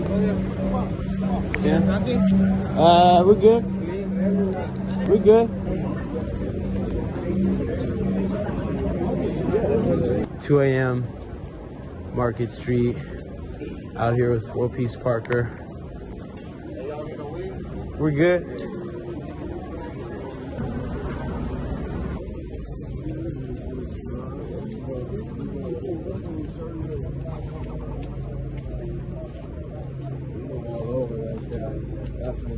Yeah. We're good. We're good. 2 a.m. Market Street. Out here with World Peace Parker. We're good. That's when it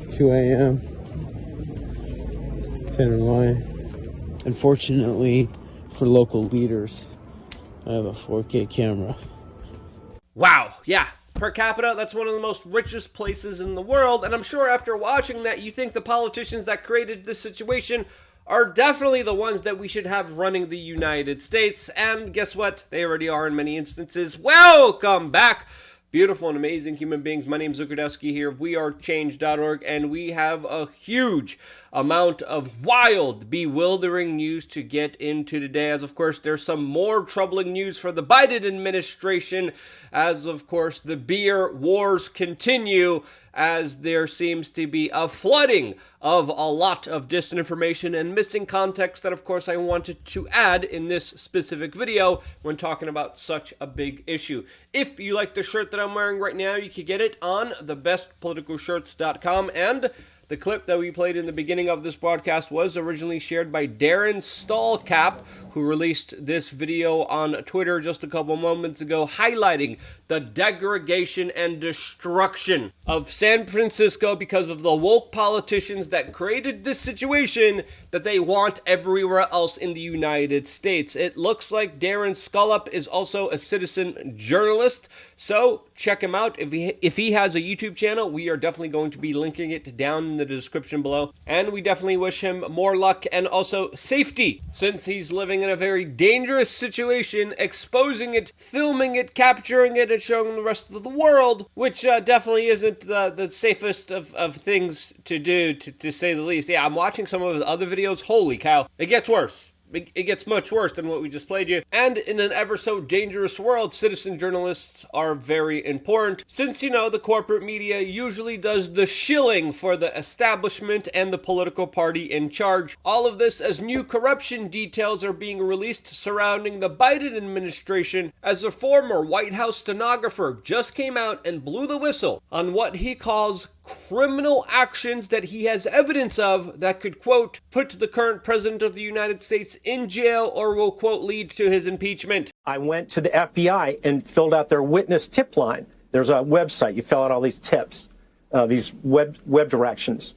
was 2 a.m. 10 in line. Unfortunately, for local leaders, I have a 4K camera. Wow, yeah. Per capita, that's one of the most richest places in the world, and I'm sure after watching that, you think the politicians that created this situation are definitely the ones that we should have running the United States, and guess what? They already are in many instances. Welcome back, beautiful and amazing human beings. My name is Zukardowski here of wearechange.org, and we have a huge amount of wild, bewildering news to get into today, as of course there's some more troubling news for the Biden administration, as of course the beer wars continue, as there seems to be a flooding of a lot of disinformation and missing context that of course I wanted to add in this specific video when talking about such a big issue. If you like the shirt that I'm wearing right now, you can get it on thebestpoliticalshirts.com, and the clip that we played in the beginning of this broadcast was originally shared by Darren Stallcap, who released this video on Twitter just a couple moments ago, highlighting the degradation and destruction of San Francisco because of the woke politicians that created this situation that they want everywhere else in the United States. It looks like Darren Stallcap is also a citizen journalist, so check him out. If he has a YouTube channel, we are definitely going to be linking it down in the description below, and we definitely wish him more luck and also safety, since he's living in a very dangerous situation, exposing it, filming it, capturing it, and showing the rest of the world, which definitely isn't the safest of things to do, to say the least. Yeah, I'm watching some of his other videos. Holy cow, it gets worse. It gets much worse than what we just played you. And in an ever so dangerous world, citizen journalists are very important, since, you know, the corporate media usually does the shilling for the establishment and the political party in charge. All of this as new corruption details are being released surrounding the Biden administration, as a former White House stenographer just came out and blew the whistle on what he calls criminal actions that he has evidence of that could, quote, put the current president of the United States in jail or will, quote, lead to his impeachment. I went to the FBI and filled out their witness tip line. There's a website. You fill out all these tips, these web directions.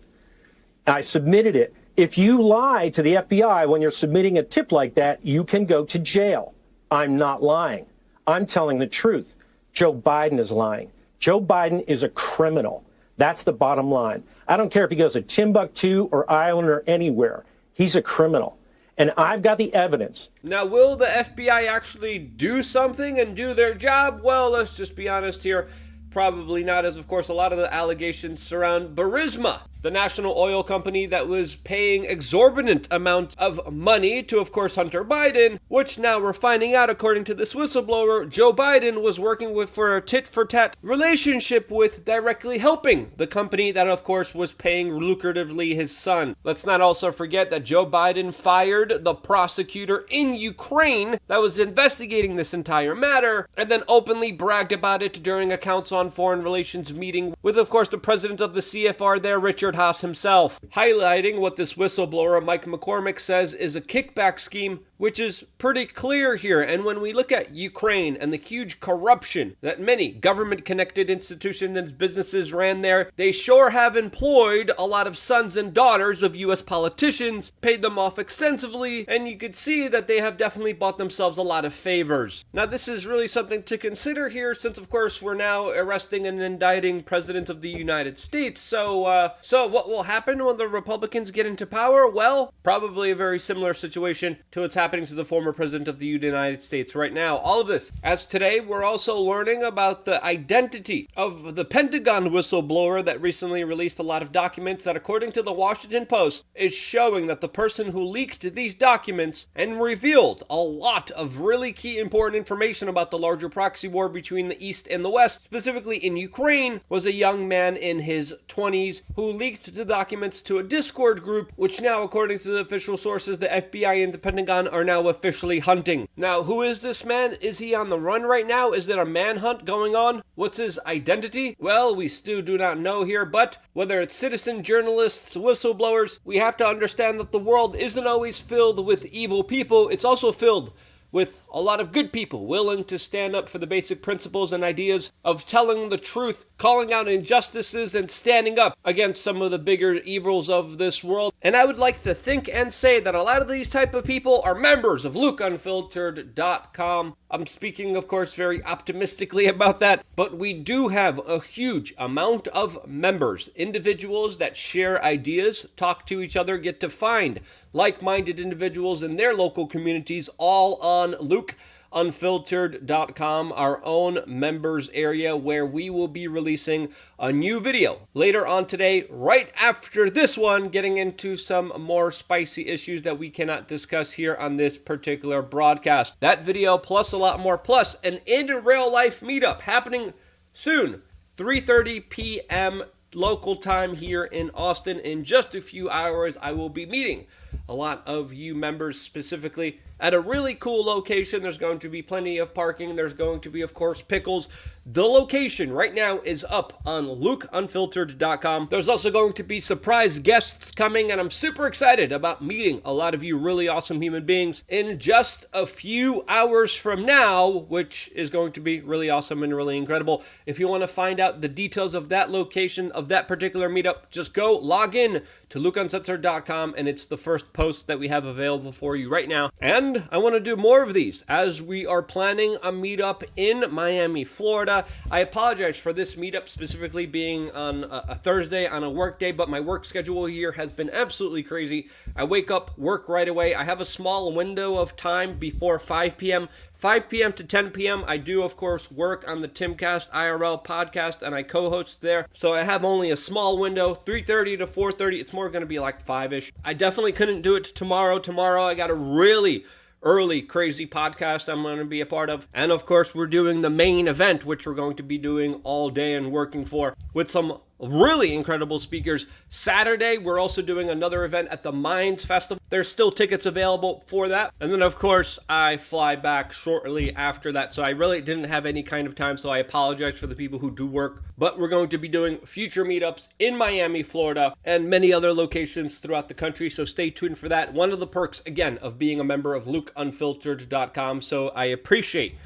I submitted it. If you lie to the FBI when you're submitting a tip like that, you can go to jail. I'm not lying. I'm telling the truth. Joe Biden is lying. Joe Biden is a criminal. That's the bottom line. I don't care if he goes to Timbuktu or Ireland or anywhere. He's a criminal. And I've got the evidence. Now, will the FBI actually do something and do their job? Well, let's just be honest here. Probably not, as of course a lot of the allegations surround Burisma, the national oil company that was paying exorbitant amounts of money to, of course, Hunter Biden, which now we're finding out, according to this whistleblower, Joe Biden was working for a tit-for-tat relationship with, directly helping the company that, of course, was paying lucratively his son. Let's not also forget that Joe Biden fired the prosecutor in Ukraine that was investigating this entire matter, and then openly bragged about it during a Council on Foreign Relations meeting with, of course, the president of the CFR there, Richard Haas himself, highlighting what this whistleblower, Mike McCormick, says is a kickback scheme, which is pretty clear here. And when we look at Ukraine and the huge corruption that many government-connected institutions and businesses ran there, they sure have employed a lot of sons and daughters of U.S. politicians, paid them off extensively, and you could see that they have definitely bought themselves a lot of favors. Now, this is really something to consider here, since, of course, we're now arresting and indicting President of the United States. So So what will happen when the Republicans get into power? Well, probably a very similar situation to what's happening to the former president of the United States right now. All of this, as today we're also learning about the identity of the Pentagon whistleblower that recently released a lot of documents that, according to the Washington Post, is showing that the person who leaked these documents and revealed a lot of really key important information about the larger proxy war between the East and the West, specifically in Ukraine, was a young man in his 20s who leaked the documents to a Discord group, which now, according to the official sources, the FBI and the Pentagon are now officially hunting. Now, who is this man? Is he on the run right now? Is there a manhunt going on? What's his identity? Well, we still do not know here, but whether it's citizen journalists, whistleblowers, we have to understand that the world isn't always filled with evil people. It's also filled with a lot of good people willing to stand up for the basic principles and ideas of telling the truth, calling out injustices, and standing up against some of the bigger evils of this world. And I would like to think and say that a lot of these type of people are members of LukeUnfiltered.com. I'm speaking, of course, very optimistically about that, but we do have a huge amount of members, individuals that share ideas, talk to each other, get to find like-minded individuals in their local communities, all on LukeUnfiltered.com, our own members area, where we will be releasing a new video later on today, right after this one, getting into some more spicy issues that we cannot discuss here on this particular broadcast. That video plus a lot more, plus an in real life meetup happening soon, 3:30 p.m. local time here in Austin. In just a few hours, I will be meeting a lot of you members specifically at a really cool location. There's going to be plenty of parking. There's going to be, of course, pickles. The location right now is up on LukeUnfiltered.com. There's also going to be surprise guests coming, and I'm super excited about meeting a lot of you really awesome human beings in just a few hours from now, which is going to be really awesome and really incredible. If you want to find out the details of that location, of that particular meetup, just go log in to LukeUnfiltered.com, and it's the first post that we have available for you right now. And I want to do more of these as we are planning a meetup in Miami, Florida. I apologize for this meetup specifically being on a Thursday on a work day, but my work schedule here has been absolutely crazy. I wake up, work right away. I have a small window of time before 5 p.m. 5 p.m. to 10 p.m. I do, of course, work on the Timcast IRL podcast, and I co-host there. So I have only a small window, 3:30 to 4:30. It's more going to be like 5-ish. I definitely couldn't do it tomorrow. Tomorrow I got a really early crazy podcast I'm going to be a part of. And of course, we're doing the main event, which we're going to be doing all day and working for with some really incredible speakers. Saturday, we're also doing another event at the Minds Festival. There's still tickets available for that. And then, of course, I fly back shortly after that. So I really didn't have any kind of time. So I apologize for the people who do work. But we're going to be doing future meetups in Miami, Florida, and many other locations throughout the country. So stay tuned for that. One of the perks, again, of being a member of LukeUnfiltered.com. So I appreciate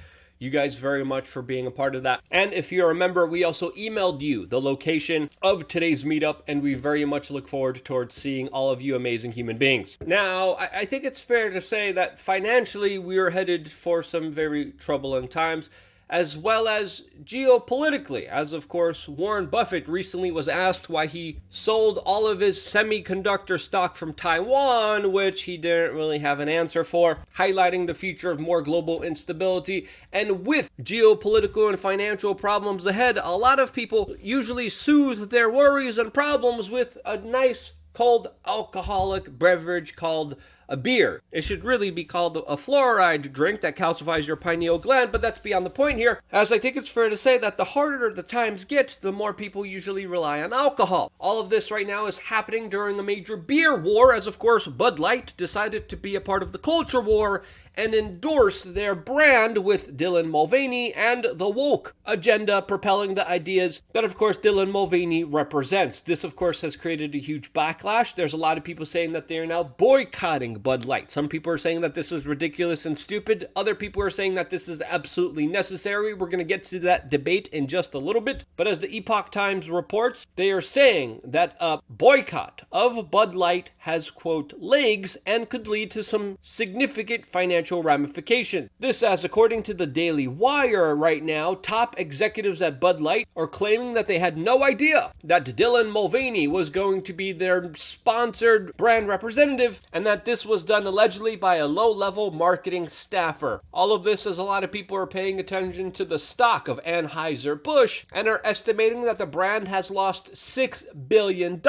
you guys very much for being a part of that. And if you're a member, we also emailed you the location of today's meetup, and we very much look forward towards seeing all of you amazing human beings. Now, I think it's fair to say that financially we are headed for some very troubling times, as well as geopolitically, as of course Warren Buffett recently was asked why he sold all of his semiconductor stock from Taiwan, which he didn't really have an answer for, highlighting the future of more global instability. And with geopolitical and financial problems ahead, a lot of people usually soothe their worries and problems with a nice cold alcoholic beverage called a beer. It should really be called a fluoride drink that calcifies your pineal gland, but that's beyond the point here, as I think it's fair to say that the harder the times get, the more people usually rely on alcohol. All of this right now is happening during a major beer war, as of course Bud Light decided to be a part of the culture war and endorsed their brand with Dylan Mulvaney and the woke agenda, propelling the ideas that of course Dylan Mulvaney represents. This of course has created a huge backlash. There's a lot of people saying that they are now boycotting Bud Light. Some people are saying that this is ridiculous and stupid. Other people are saying that this is absolutely necessary. We're going to get to that debate in just a little bit. But as the Epoch Times reports, they are saying that a boycott of Bud Light has, quote, legs and could lead to some significant financial ramifications. This as according to the Daily Wire right now, top executives at Bud Light are claiming that they had no idea that Dylan Mulvaney was going to be their sponsored brand representative and that this was done allegedly by a low-level marketing staffer. All of this as a lot of people are paying attention to the stock of Anheuser-Busch and are estimating that the brand has lost $6 billion,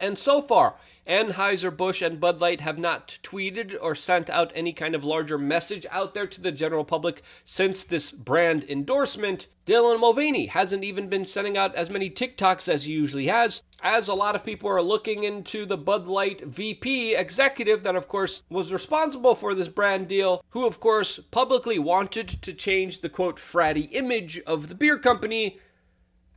and so far, Anheuser-Busch and Bud Light have not tweeted or sent out any kind of larger message out there to the general public since this brand endorsement. Dylan Mulvaney hasn't even been sending out as many TikToks as he usually has, as a lot of people are looking into the Bud Light VP executive that, of course, was responsible for this brand deal, who, of course, publicly wanted to change the, quote, fratty image of the beer company,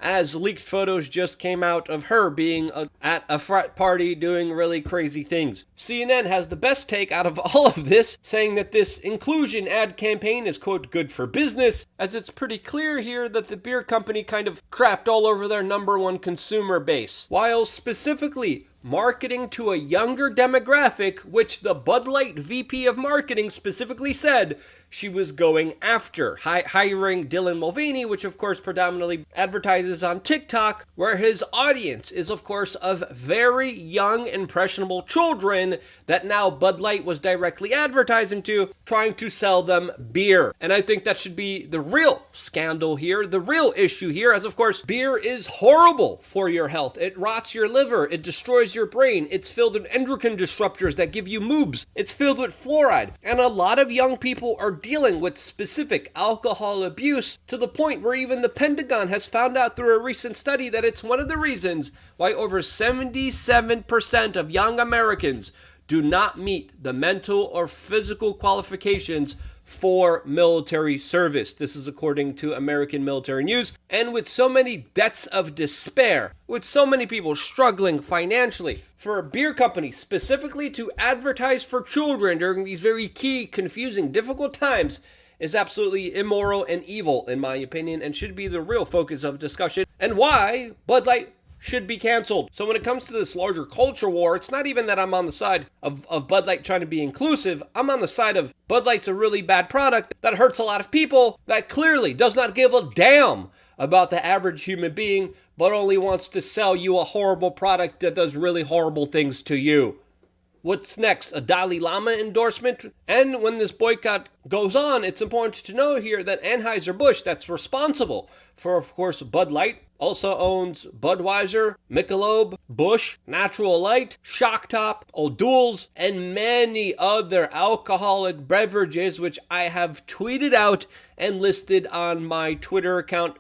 as leaked photos just came out of her being at a frat party doing really crazy things. CNN has the best take out of all of this, saying that this inclusion ad campaign is, quote, good for business, as it's pretty clear here that the beer company kind of crapped all over their number one consumer base, while specifically marketing to a younger demographic, which the Bud Light VP of marketing specifically said she was going after, hiring Dylan Mulvaney, which of course predominantly advertises on TikTok, where his audience is of course of very young, impressionable children that now Bud Light was directly advertising to, trying to sell them beer. And I think that should be the real scandal here, the real issue here, as of course beer is horrible for your health. It rots your liver, it destroys your brain, it's filled with endocrine disruptors that give you moobs, it's filled with fluoride, and a lot of young people are dealing with specific alcohol abuse to the point where even the Pentagon has found out through a recent study that it's one of the reasons why over 77% of young Americans do not meet the mental or physical qualifications for military service. This is according to American Military News. And with so many deaths of despair, with so many people struggling financially, for a beer company specifically to advertise for children during these very key, confusing, difficult times is absolutely immoral and evil, in my opinion, and should be the real focus of discussion, and why Bud Light should be canceled. So when it comes to this larger culture war, it's not even that I'm on the side of Bud Light trying to be inclusive. I'm on the side of Bud Light's a really bad product that hurts a lot of people, that clearly does not give a damn about the average human being, but only wants to sell you a horrible product that does really horrible things to you. What's next? A Dalai Lama endorsement? And when this boycott goes on, it's important to know here that Anheuser-Busch, that's responsible for, of course, Bud Light, also owns Budweiser, Michelob, Busch, Natural Light, Shock Top, O'Doul's, and many other alcoholic beverages, which I have tweeted out and listed on my Twitter account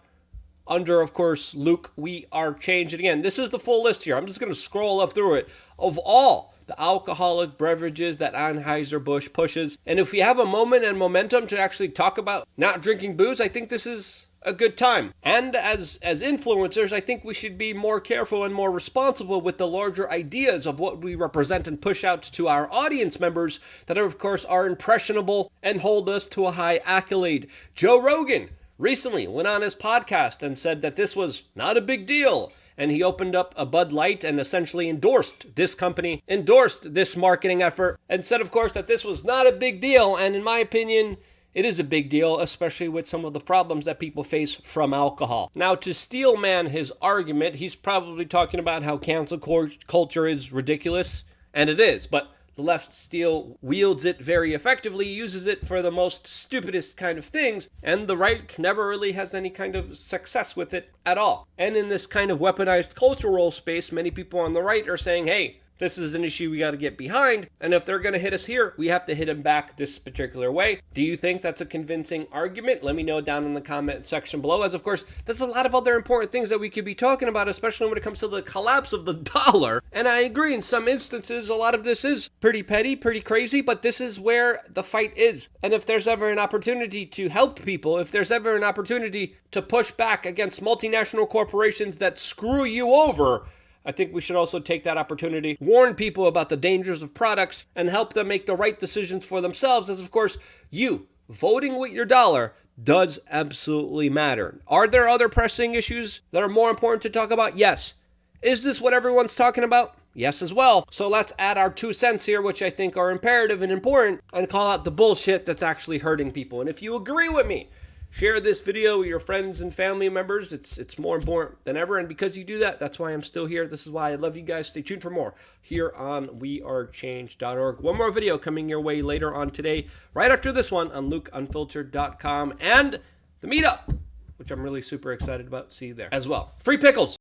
under, of course, Luke We Are Changed. And again, this is the full list here. I'm just going to scroll up through it of all the alcoholic beverages that Anheuser-Busch pushes. And if we have a moment and momentum to actually talk about not drinking booze, I think this is a good time. And as influencers, I think we should be more careful and more responsible with the larger ideas of what we represent and push out to our audience members that are, of course, are impressionable and hold us to a high accolade. Joe Rogan recently went on his podcast and said that this was not a big deal. And he opened up a Bud Light and essentially endorsed this company, endorsed this marketing effort, and said, of course, that this was not a big deal. And in my opinion, it is a big deal, especially with some of the problems that people face from alcohol. Now, to steelman his argument, he's probably talking about how cancel culture is ridiculous, and it is, but the left still wields it very effectively, uses it for the most stupidest kind of things, and the right never really has any kind of success with it at all. And in this kind of weaponized cultural space, many people on the right are saying, hey, this is an issue we got to get behind, and if they're going to hit us here, we have to hit them back this particular way. Do you think that's a convincing argument? Let me know down in the comment section below, as of course, there's a lot of other important things that we could be talking about, especially when it comes to the collapse of the dollar. And I agree, in some instances, a lot of this is pretty petty, pretty crazy, but this is where the fight is. And if there's ever an opportunity to help people, if there's ever an opportunity to push back against multinational corporations that screw you over, I think we should also take that opportunity, warn people about the dangers of products, and help them make the right decisions for themselves, as of course, you voting with your dollar does absolutely matter. Are there other pressing issues that are more important to talk about? Yes. Is this what everyone's talking about? Yes as well. So let's add our 2 cents here, which I think are imperative and important, and call out the bullshit that's actually hurting people. And if you agree with me, share this video with your friends and family members. It's more important than ever. And because you do that, that's why I'm still here. This is why I love you guys. Stay tuned for more here on wearechange.org. One more video coming your way later on today, right after this one on lukeunfiltered.com and the meetup, which I'm really super excited about. See you there as well. Free pickles.